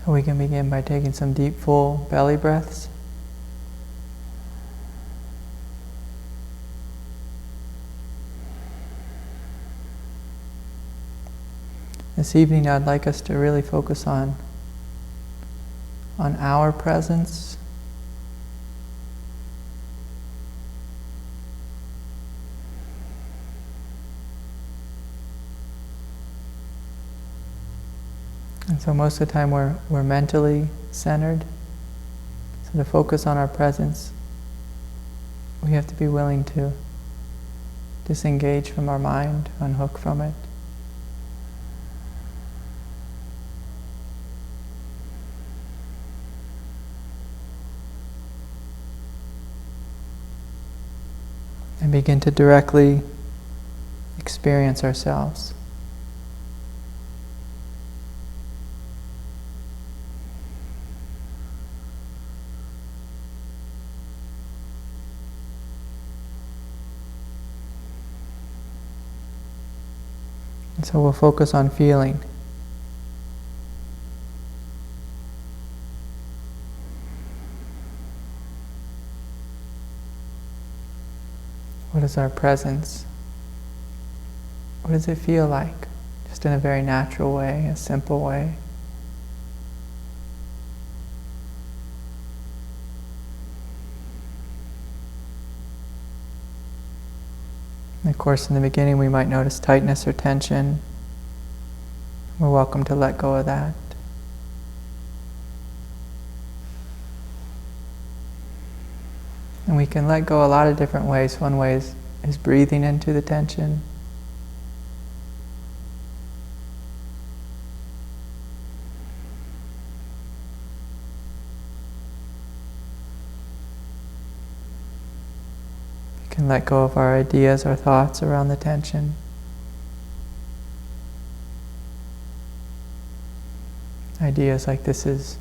We can begin by taking some deep, full belly breaths. This evening I'd like us to really focus on our presence, and so most of the time we're mentally centered. So to focus on our presence, we have to be willing to disengage from our mind, unhook from it. And begin to directly experience ourselves. And so we'll focus on feeling. What is our presence? What does it feel like? Just in a very natural way, a simple way. And of course, in the beginning we might notice tightness or tension. We're welcome to let go of that. And we can let go a lot of different ways. One way is breathing into the tension. We can let go of our ideas, our thoughts around the tension. Ideas like this is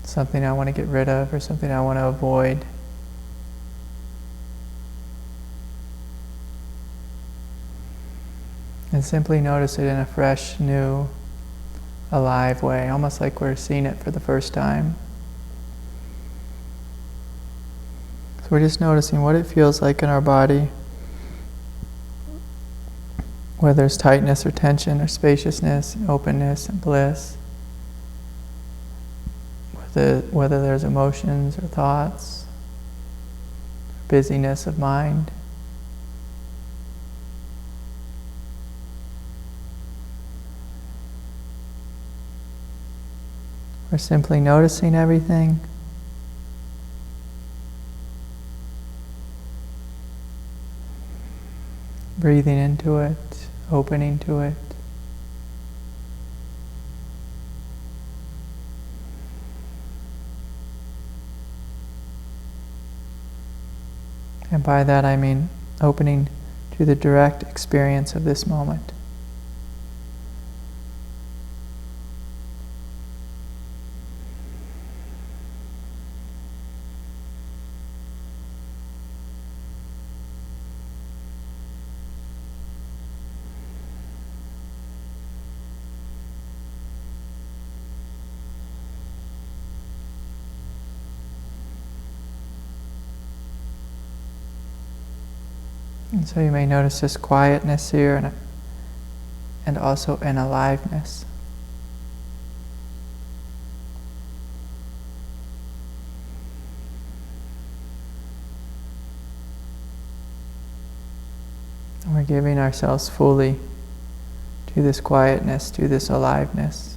something I want to get rid of or something I want to avoid. And simply notice it in a fresh, new, alive way, almost like we're seeing it for the first time. So we're just noticing what it feels like in our body, whether there's tightness or tension or spaciousness, openness and bliss. Whether there's emotions or thoughts, busyness of mind. We're simply noticing everything. Breathing into it, opening to it. And by that I mean opening to the direct experience of this moment. And so you may notice this quietness here and also an aliveness. And we're giving ourselves fully to this quietness, to this aliveness.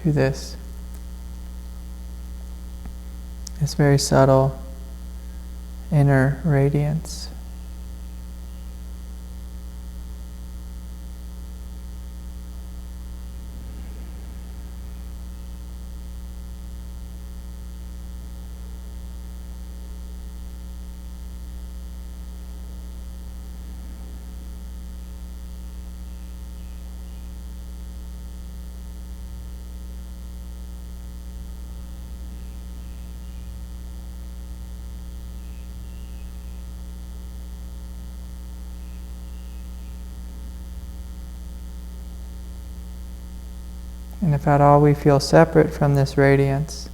To this very subtle inner radiance. And if at all we feel separate from this radiance,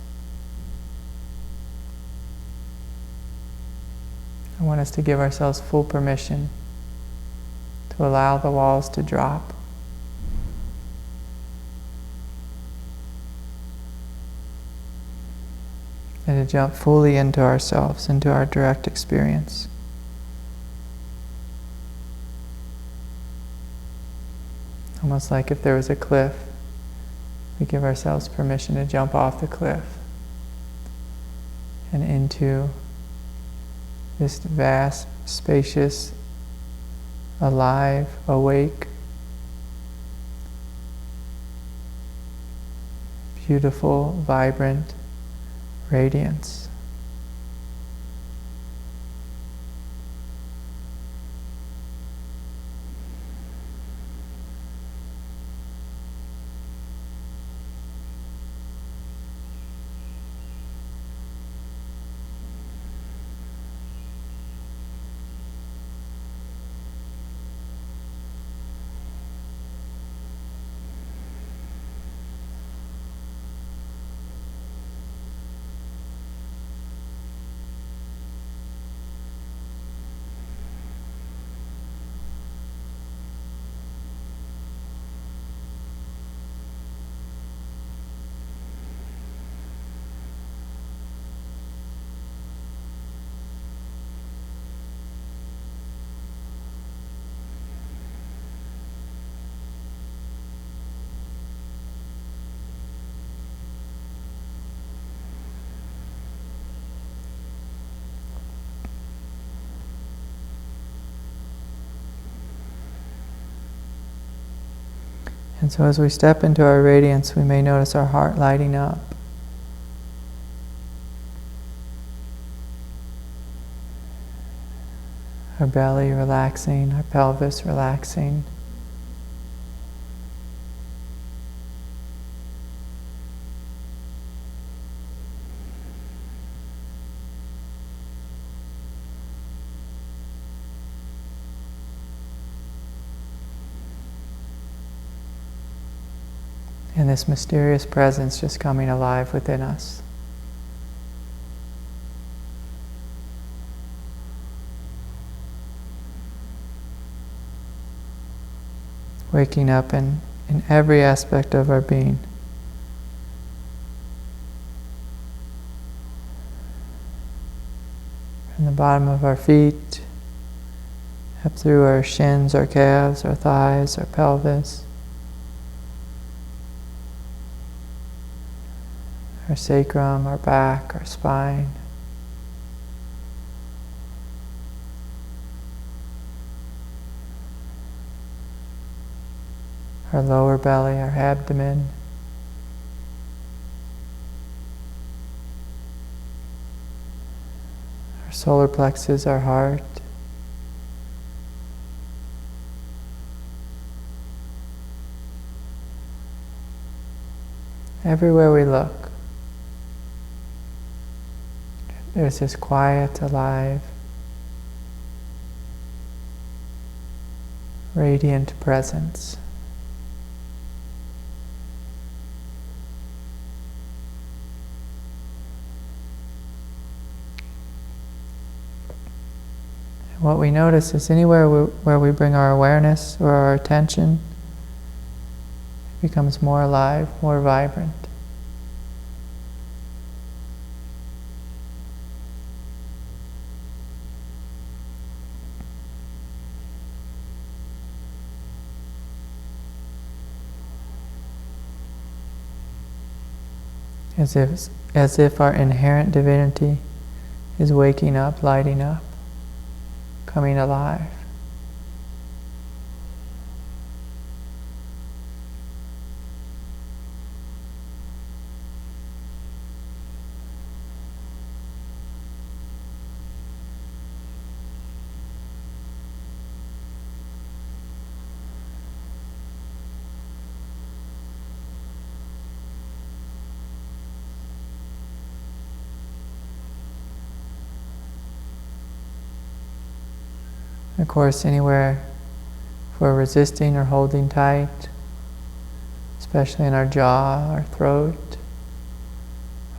I want us to give ourselves full permission to allow the walls to drop. And to jump fully into ourselves, into our direct experience. Almost like if there was a cliff, we give ourselves permission to jump off the cliff and into this vast, spacious, alive, awake, beautiful, vibrant radiance. And so as we step into our radiance, we may notice our heart lighting up. Our belly relaxing, our pelvis relaxing. And this mysterious presence just coming alive within us. Waking up in every aspect of our being. From the bottom of our feet, up through our shins, our calves, our thighs, our pelvis. Our sacrum, our back, our spine. Our lower belly, our abdomen. Our solar plexus, our heart. Everywhere we look, there's this quiet, alive, radiant presence. And what we notice is anywhere where we bring our awareness or our attention, it becomes more alive, more vibrant. As if our inherent divinity is waking up, lighting up, coming alive. Of course, anywhere if we're resisting or holding tight, this especially in our jaw, our throat,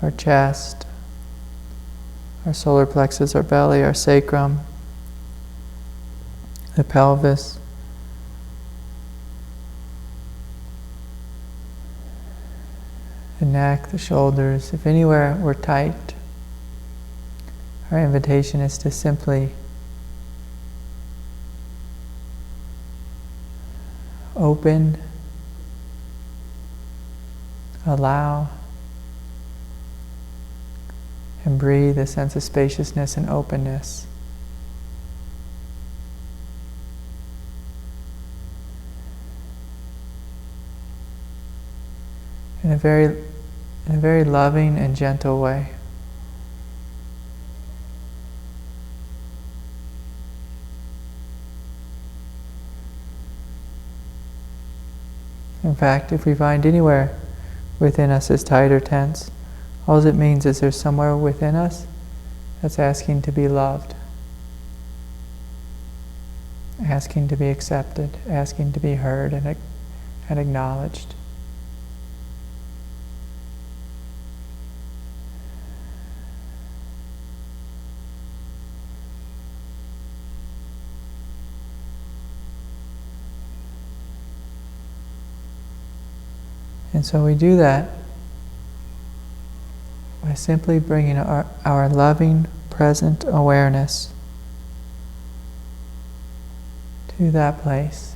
our chest, our solar plexus, our belly, our sacrum, the pelvis, the neck, the shoulders. If anywhere we're tight, our invitation is to simply open, allow, and breathe a sense of spaciousness and openness. In a very loving and gentle way. In fact, if we find anywhere within us is tight or tense, all it means is there's somewhere within us that's asking to be loved, asking to be accepted, asking to be heard and acknowledged. And so we do that by simply bringing our loving, present awareness to that place.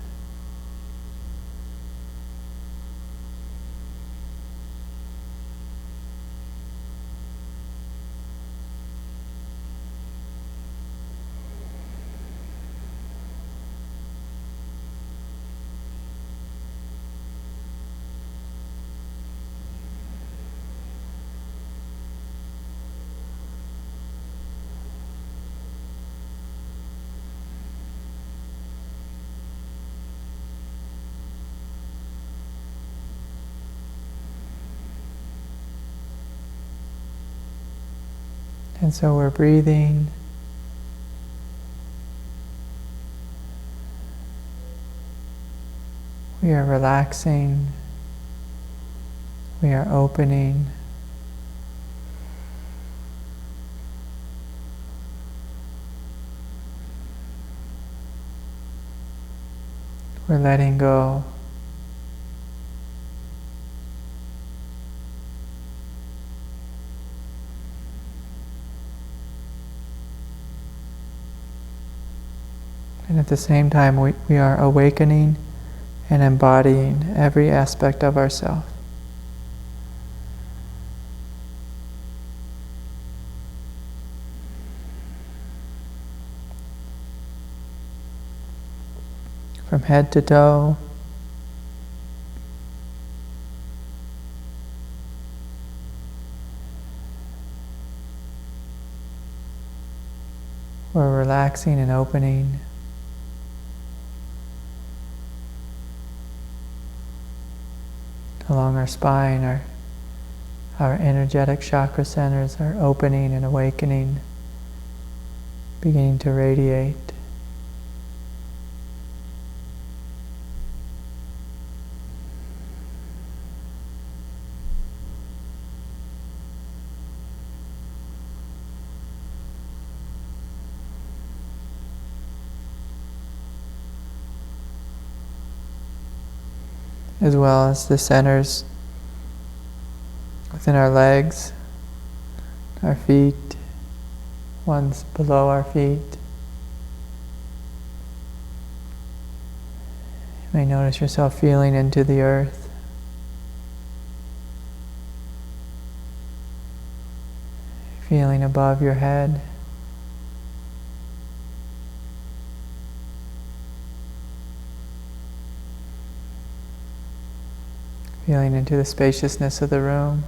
And so we're breathing, we are relaxing, we are opening, we're letting go. And at the same time, we are awakening and embodying every aspect of ourself. From head to toe, we're relaxing and opening. Along our spine, our energetic chakra centers are opening and awakening, beginning to radiate. As well as the centers within our legs, our feet, ones below our feet. You may notice yourself feeling into the earth. Feeling above your head. Feeling into the spaciousness of the room.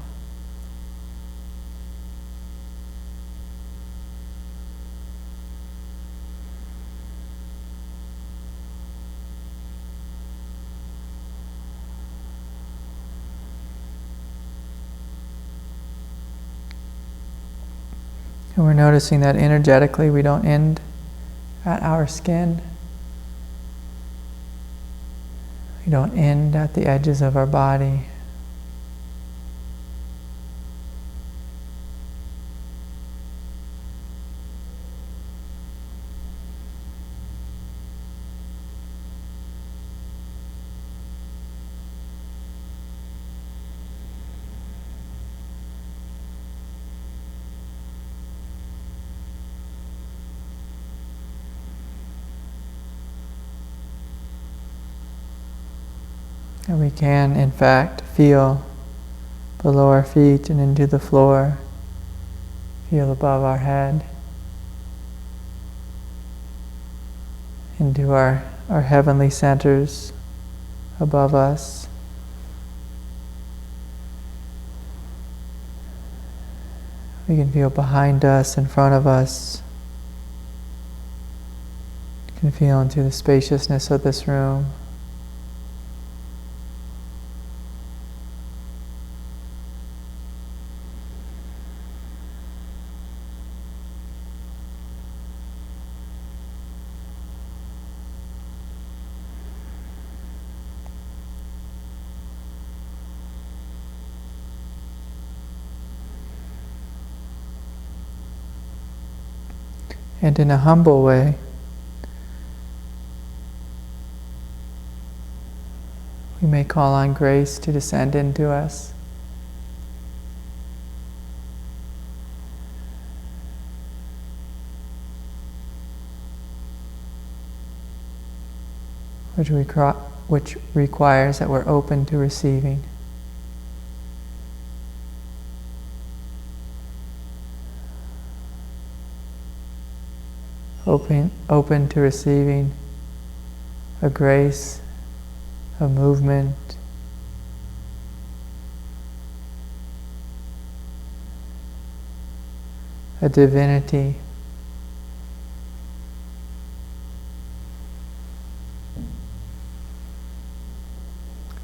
And we're noticing that energetically we don't end at our skin. We don't end at the edges of our body. And we can, in fact, feel below our feet and into the floor, feel above our head, into our heavenly centers above us. We can feel behind us, in front of us. We can feel into the spaciousness of this room. And in a humble way, we may call on grace to descend into us. Which requires that we're open to receiving. Open to receiving a grace, a movement, a divinity,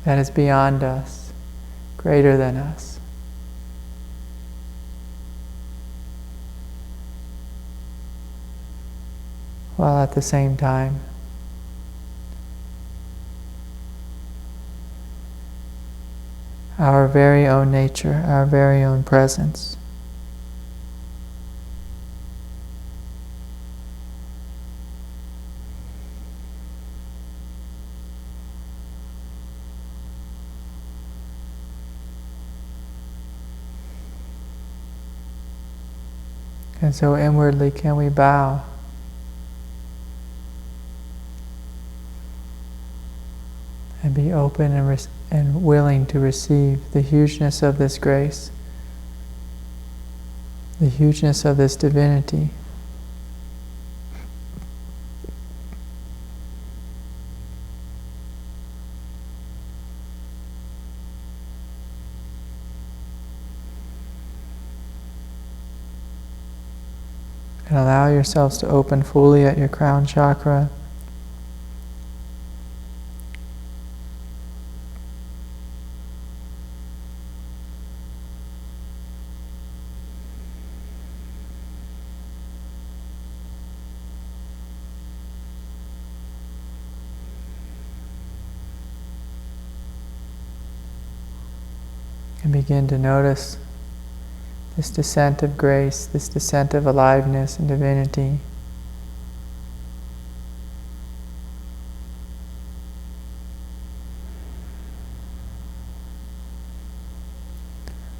that is beyond us, greater than us. While at the same time our very own nature, our very own presence. And so inwardly, can we bow? And be open and willing to receive the hugeness of this grace, the hugeness of this divinity. And allow yourselves to open fully at your crown chakra. And begin to notice this descent of grace, this descent of aliveness and divinity.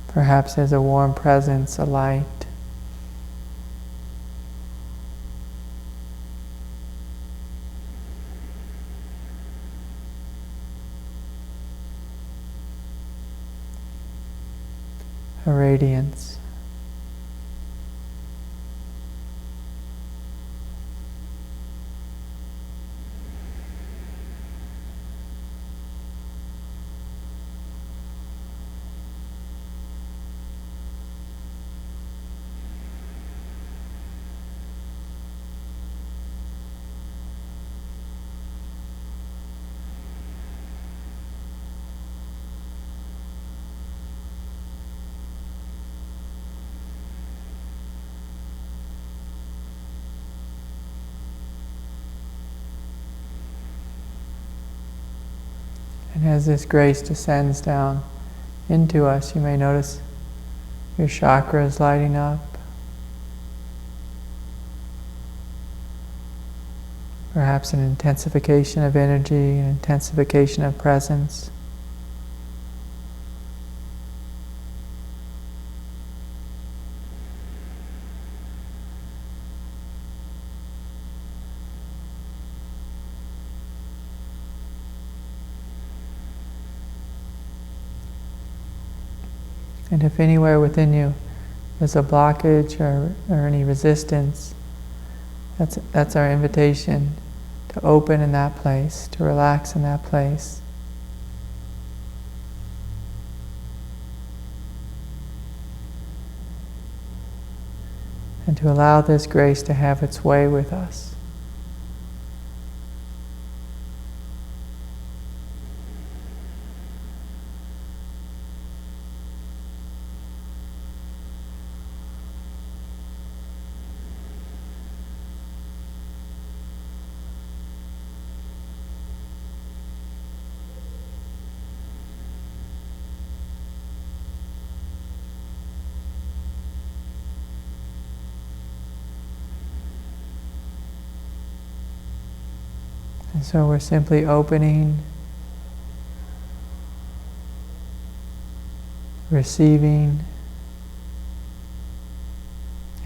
Perhaps as a warm presence, a light. A radiance. And as this grace descends down into us, you may notice your chakras lighting up. Perhaps an intensification of energy, an intensification of presence. And if anywhere within you there's a blockage or any resistance, that's our invitation to open in that place, to relax in that place. And to allow this grace to have its way with us. And so we're simply opening, receiving,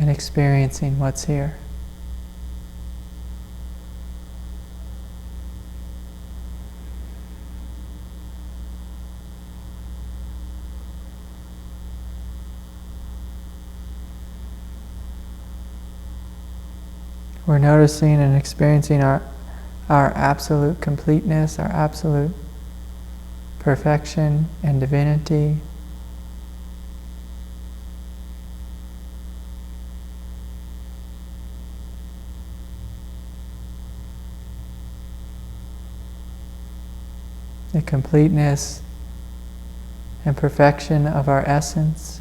and experiencing what's here. We're noticing and experiencing our absolute completeness, our absolute perfection and divinity. The completeness and perfection of our essence.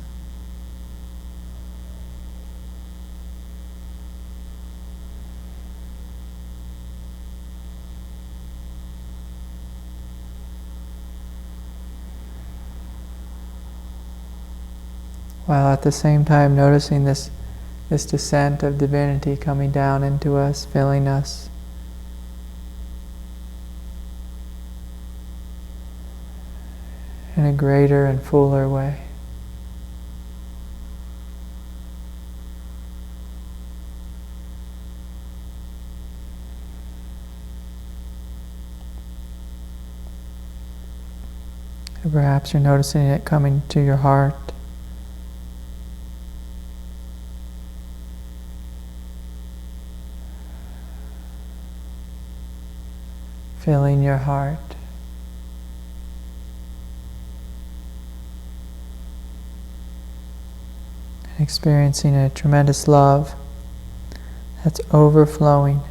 While at the same time noticing this descent of divinity coming down into us, filling us. In a greater and fuller way. Or perhaps you're noticing it coming to your heart. Filling your heart. Experiencing a tremendous love that's overflowing.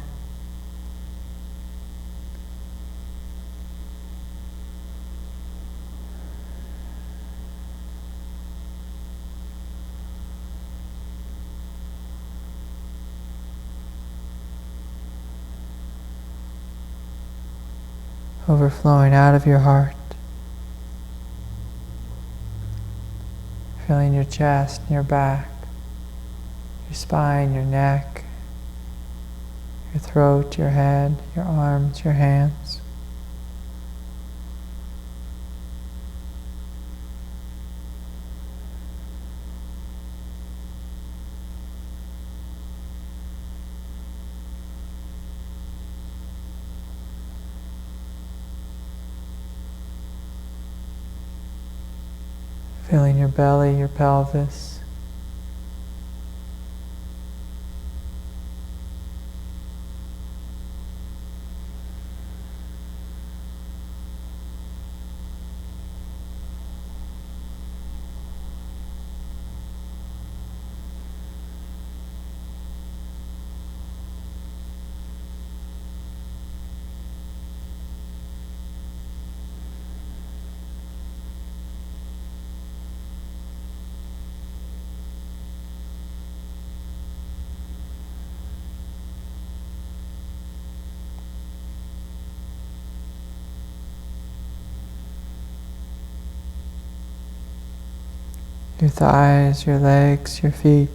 Overflowing out of your heart, filling your chest, your back, your spine, your neck, your throat, your head, your arms, your hands. Feeling your belly, your pelvis. your thighs, your legs, your feet.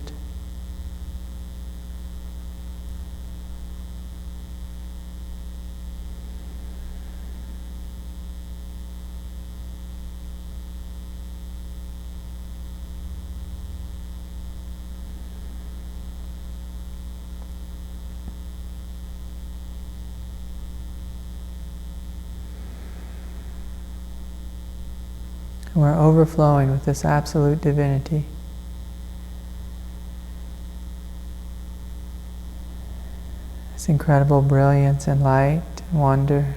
And we're overflowing with this absolute divinity. This incredible brilliance and light and wonder.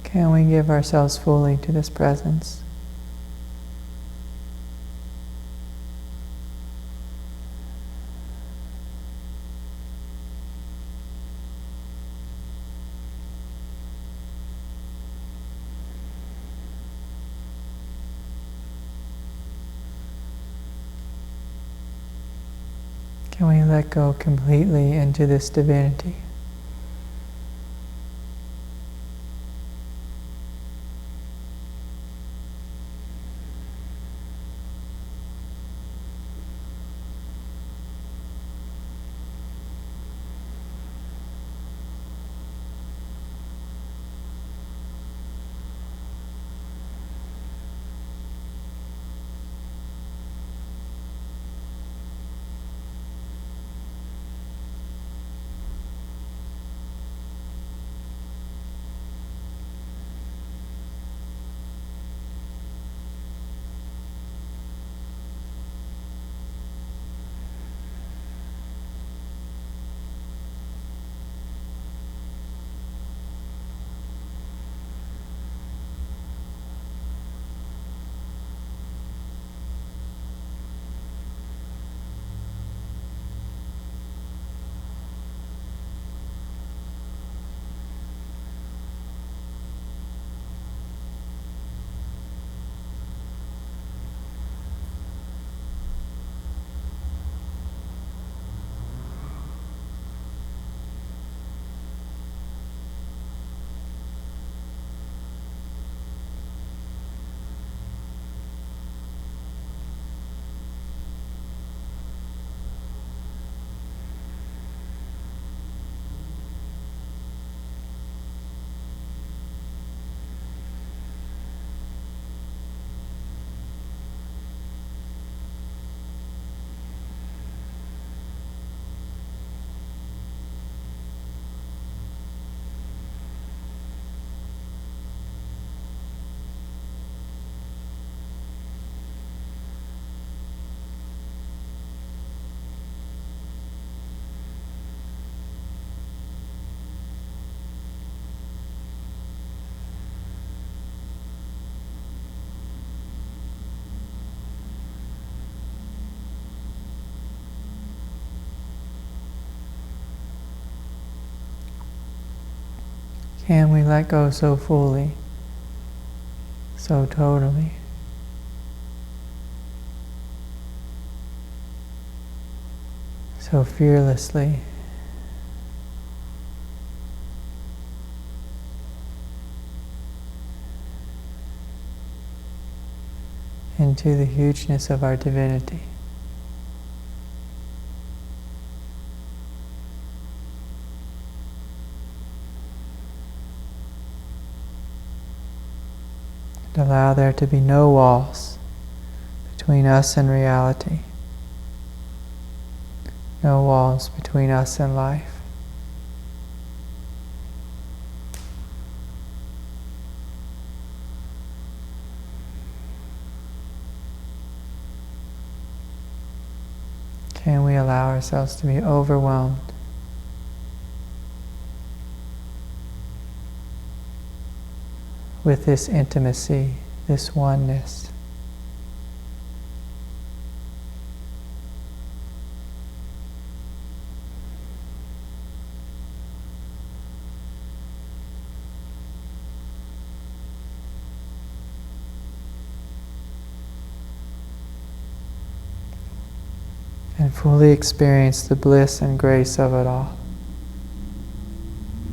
Can we give ourselves fully to this presence? Can we let go completely into this divinity? Can we let go so fully, so totally? So fearlessly? Into the hugeness of our divinity. Allow there to be no walls between us and reality. No walls between us and life. Can we allow ourselves to be overwhelmed with this intimacy, this oneness? And fully experience the bliss and grace of it all.